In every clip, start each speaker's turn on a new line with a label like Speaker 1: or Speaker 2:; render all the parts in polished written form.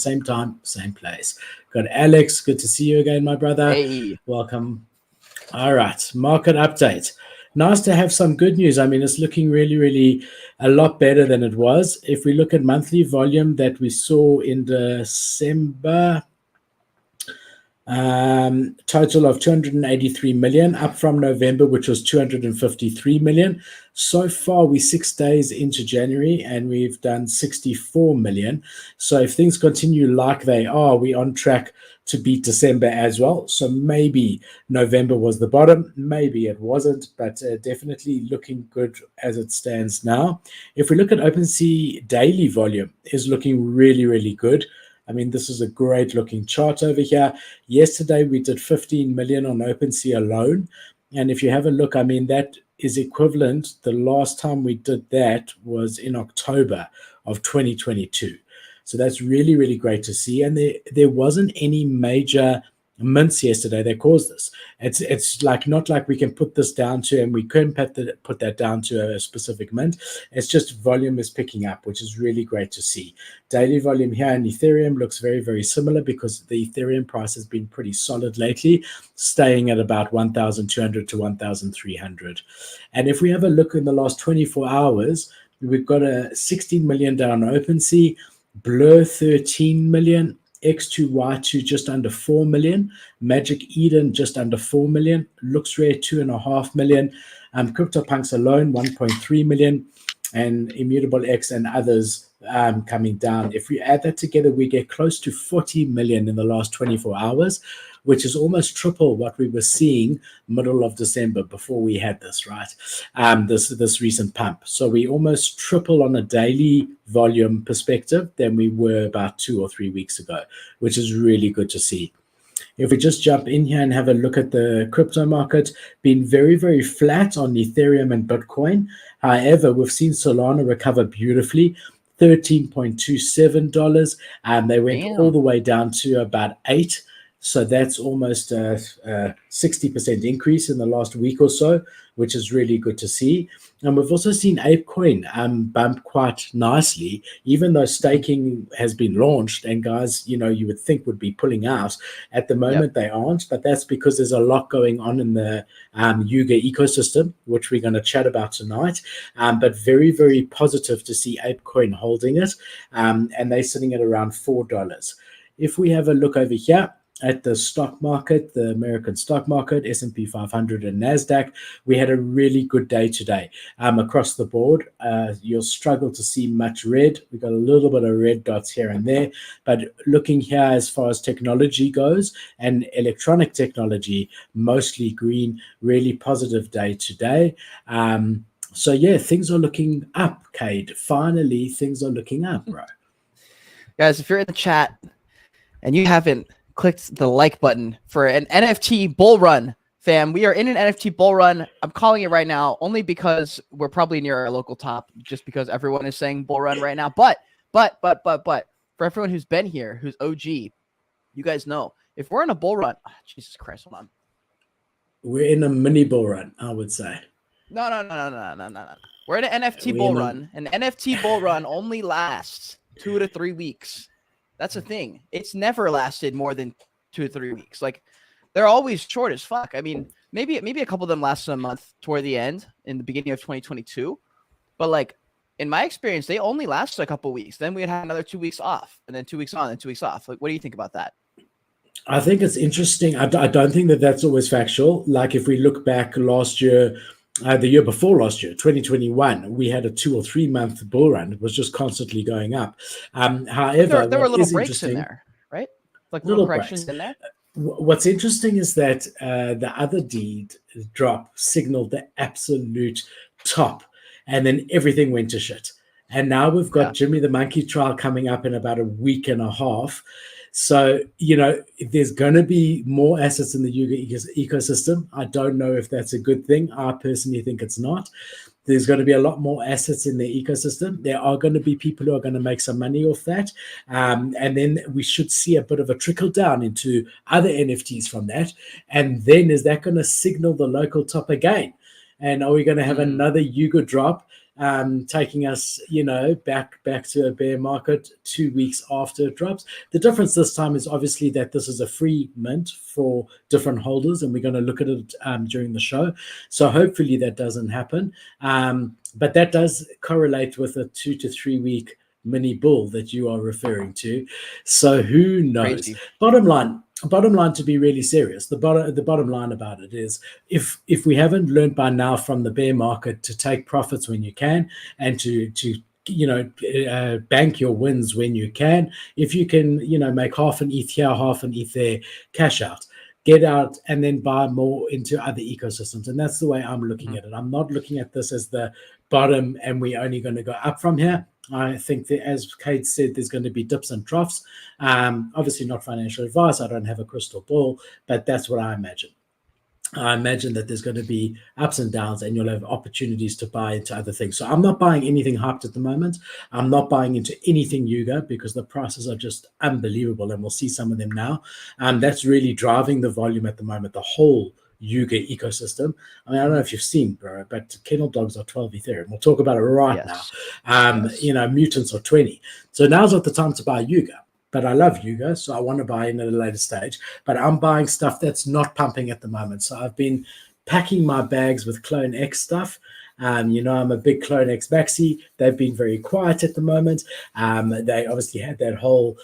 Speaker 1: same time, same place. Got Alex. Good to see you again, my brother.
Speaker 2: Hey.
Speaker 1: Welcome. All right. Market update. Nice to have some good news. I mean, it's looking really, really a lot better than it was. If we look at monthly volume that we saw in December, total of 283 million, up from November, which was 253 million. So far, we're 6 days into January and we've done 64 million. So if things continue like they are, we're on track to beat December as well. So maybe November was the bottom, maybe it wasn't, but definitely looking good as it stands now. If we look at OpenSea daily volume, is looking really, really good. I mean, this is a great looking chart over here. Yesterday, we did 15 million on OpenSea alone. And if you have a look, I mean, that is equivalent. The last time we did that was in October of 2022. So that's really, really great to see. And there wasn't any major mints yesterday that caused this. It's like not like we can put this down to, and we couldn't put that down to a specific mint. It's just volume is picking up, which is really great to see. Daily volume here in Ethereum looks very, very similar because the Ethereum price has been pretty solid lately, staying at about 1,200 to 1,300. And if we have a look in the last 24 hours, we've got a 16 million down OpenSea, Blur 13 million, X2Y2 just under 4 million, Magic Eden just under 4 million, LooksRare 2.5 million, CryptoPunks alone 1.3 million, and Immutable X and others coming down. If we add that together, we get close to 40 million in the last 24 hours, which is almost triple what we were seeing middle of December before we had this, right? This recent pump. So we almost triple on a daily volume perspective than we were about 2 or 3 weeks ago, which is really good to see. If we just jump in here and have a look at the crypto market, been very, very flat on Ethereum and Bitcoin. However, we've seen Solana recover beautifully, $13.27, and they went all the way down to about 8. So that's almost a 60% increase in the last week or so, which is really good to see. And we've also seen ApeCoin bump quite nicely, even though staking has been launched and guys, you would think would be pulling out. At the moment, They aren't, but that's because there's a lot going on in the Yuga ecosystem, which we're going to chat about tonight. But very, very positive to see ApeCoin holding it, and they're sitting at around $4. If we have a look over here, at the stock market, the American stock market, S&P 500 and NASDAQ, we had a really good day today. Across the board, you'll struggle to see much red. We've got a little bit of red dots here and there, but looking here as far as technology goes and electronic technology, mostly green, really positive day today. So yeah, things are looking up, Cade. Finally, things are looking up, bro.
Speaker 2: Guys, if you're in the chat and you haven't clicked the like button for an NFT bull run, fam, we are in an NFT bull run. I'm calling it right now only because we're probably near our local top, just because everyone is saying bull run right now. But for everyone who's been here, who's OG, you guys know if we're in a bull run, Jesus Christ, hold on.
Speaker 1: We're in a mini bull run, I would say.
Speaker 2: No. We're in an NFT bull run. An NFT bull run only lasts 2 to 3 weeks. That's the thing. It's never lasted more than 2 or 3 weeks. Like, they're always short as fuck. I mean, maybe a couple of them lasted a month toward the end in the beginning of 2022. But like, in my experience, they only lasted a couple of weeks. Then we'd have another 2 weeks off, and then 2 weeks on, and 2 weeks off. Like, what do you think about that?
Speaker 1: I think it's interesting. I don't think that that's always factual. Like, if we look back last year, the year before last year, 2021, we had a 2 or 3 month bull run. It was just constantly going up. However,
Speaker 2: there were little breaks in there, right? Like little corrections in there.
Speaker 1: What's interesting is that the other deed drop signaled the absolute top, and then everything went to shit. And now we've got Jimmy the Monkey trial coming up in about a week and a half. So, there's going to be more assets in the Yuga ecosystem. I don't know if that's a good thing. I personally think it's not. There's going to be a lot more assets in the ecosystem. There are going to be people who are going to make some money off that. And then we should see a bit of a trickle down into other NFTs from that. And then is that going to signal the local top again? And are we going to have another Yuga drop? taking us, back to a bear market 2 weeks after it drops. The difference this time is obviously that this is a free mint for different holders, and we're going to look at it during the show. So hopefully that doesn't happen. But that does correlate with a 2 to 3 week mini bull that you are referring to. So who knows?
Speaker 2: Crazy.
Speaker 1: Bottom line, to be really serious, the bottom line about it is, if we haven't learned by now from the bear market to take profits when you can, and to bank your wins when you can. If you can, make half an ETH here, half an ETH there, cash out, get out, and then buy more into other ecosystems. And that's the way I'm looking at it. I'm not looking at this as the bottom and we're only going to go up from here. I think that, as Kate said, there's going to be dips and troughs. Obviously not financial advice. I don't have a crystal ball, but that's what I imagine. I imagine that there's going to be ups and downs, and you'll have opportunities to buy into other things. So I'm not buying anything hyped at the moment. I'm not buying into anything Yuga, because the prices are just unbelievable, and we'll see some of them now. That's really driving the volume at the moment, the whole Yuga ecosystem. I mean, I don't know if you've seen, bro, but kennel dogs are 12 Ethereum. We'll talk about it right now. Mutants are 20. So now's not the time to buy Yuga. But I love Yuga, so I want to buy in at a later stage. But I'm buying stuff that's not pumping at the moment. So I've been packing my bags with Clone X stuff. I'm a big Clone X maxi. They've been very quiet at the moment. They obviously had that whole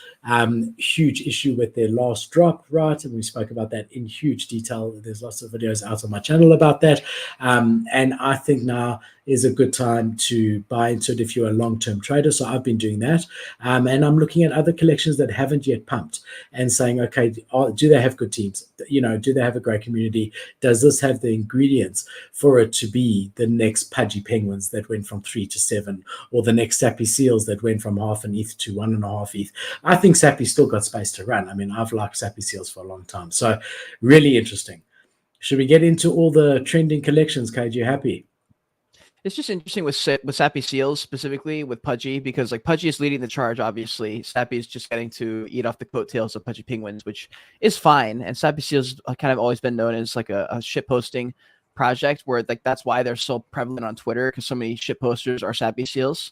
Speaker 1: huge issue with their last drop, right? And we spoke about that in huge detail. There's lots of videos out on my channel about that. And I think now is a good time to buy into it if you're a long-term trader. So I've been doing that. And I'm looking at other collections that haven't yet pumped and saying, okay, do they have good teams? Do they have a great community? Does this have the ingredients for it to be the next Pudgy Penguins that went from 3 to 7, or the next Sappy Seals that went from half an ETH to 1.5 ETH? I think Sappy's still got space to run. I mean, I've liked Sappy Seals for a long time. So really interesting. Should we get into all the trending collections, Kate? You happy?
Speaker 2: It's just interesting with Sappy Seals, specifically with Pudgy, because like Pudgy is leading the charge. Obviously, Sappy is just getting to eat off the coattails of Pudgy Penguins, which is fine. And Sappy Seals kind of always been known as like a shit posting project, where like that's why they're so prevalent on Twitter, because so many shit posters are Sappy Seals.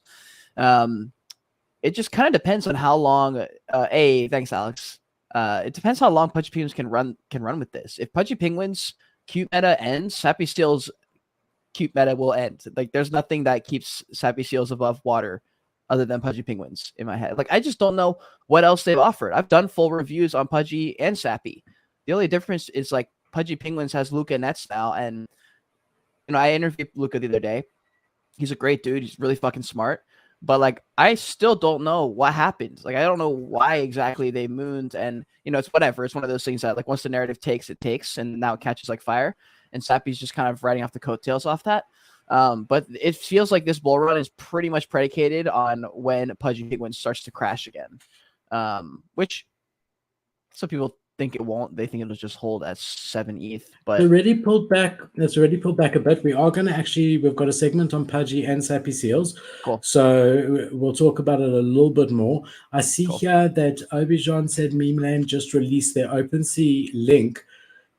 Speaker 2: It just kind of depends on how long. Thanks, Alex. It depends how long Pudgy Penguins can run with this. If Pudgy Penguins cute meta ends, Sappy Seals cute meta will end. Like there's nothing that keeps Sappy Seals above water other than Pudgy Penguins in my head. Like I just don't know what else they've offered. I've done full reviews on Pudgy and Sappy. The only difference is like Pudgy Penguins has Luca Nets now, and I interviewed Luca the other day. He's a great dude. He's really fucking smart. But like I still don't know what happened. Like I don't know why exactly they mooned, and it's whatever. It's one of those things that like once the narrative takes, it takes, and now it catches like fire. And Sappy's just kind of riding off the coattails off that. But it feels like this bull run is pretty much predicated on when Pudgy Penguins starts to crash again, which some people think it won't. They think it'll just hold at 7 ETH. But
Speaker 1: it's already pulled back a bit. We are going to we've got a segment on Pudgy and Sappy Seals.
Speaker 2: Cool.
Speaker 1: So we'll talk about it a little bit more. I see here that Obijan said Memeland just released their OpenSea link.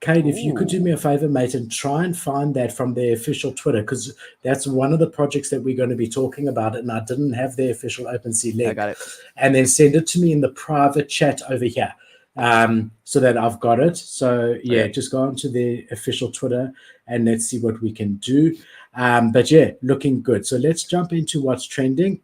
Speaker 1: Kate, if you could do me a favor, mate, and try and find that from their official Twitter, because that's one of the projects that we're going to be talking about, and I didn't have their official OpenSea link.
Speaker 2: I got it.
Speaker 1: And then send it to me in the private chat over here, so that I've got it. So, yeah, just go onto their official Twitter, and let's see what we can do. But, yeah, looking good. So let's jump into what's trending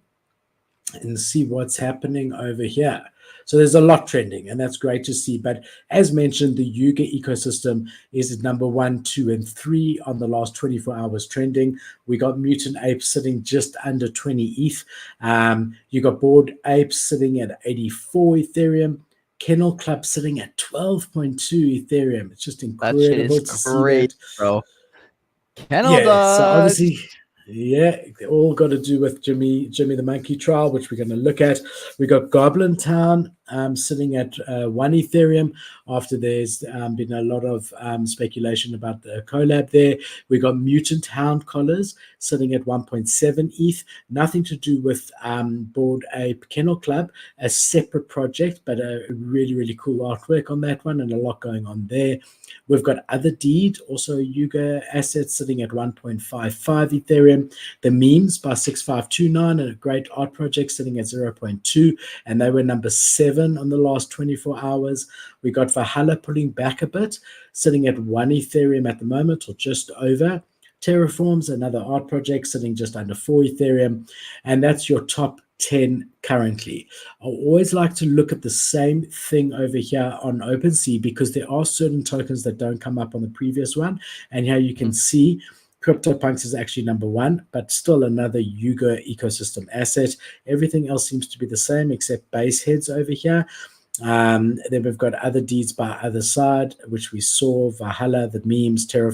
Speaker 1: and see what's happening over here. So there's a lot trending, and that's great to see. But as mentioned, the Yuga ecosystem is at number 1, 2, and 3 on the last 24 hours trending. We got Mutant Ape sitting just under 20 ETH. You got Bored Ape sitting at 84 Ethereum. Kennel Club sitting at 12.2 Ethereum. It's just incredible to see that,
Speaker 2: bro. Kennel dogs.
Speaker 1: So obviously, they all got to do with Jimmy the Monkey trial, which we're going to look at. We got Goblin Town sitting at 1 Ethereum after there's been a lot of speculation about the collab there. We got Mutant Hound collars sitting at 1.7 ETH. Nothing to do with Bored Ape Kennel Club, a separate project, but a really, really cool artwork on that one and a lot going on there. We've got Other Deed, also Yuga assets sitting at 1.55 Ethereum. The Memes by 6529, a great art project sitting at 0.2, and they were number 7 on the last 24 hours. We got Valhalla pulling back a bit, sitting at 1 Ethereum at the moment, or just over. Terraform's another art project sitting just under 4 Ethereum, and that's your top 10 currently. I always like to look at the same thing over here on OpenSea because there are certain tokens that don't come up on the previous one, and here you can see CryptoPunks is actually number 1, but still another Yuga ecosystem asset. Everything else seems to be the same except base heads over here. Then we've got Other Deeds by Other Side, which we saw, Valhalla, the Memes, Terraform,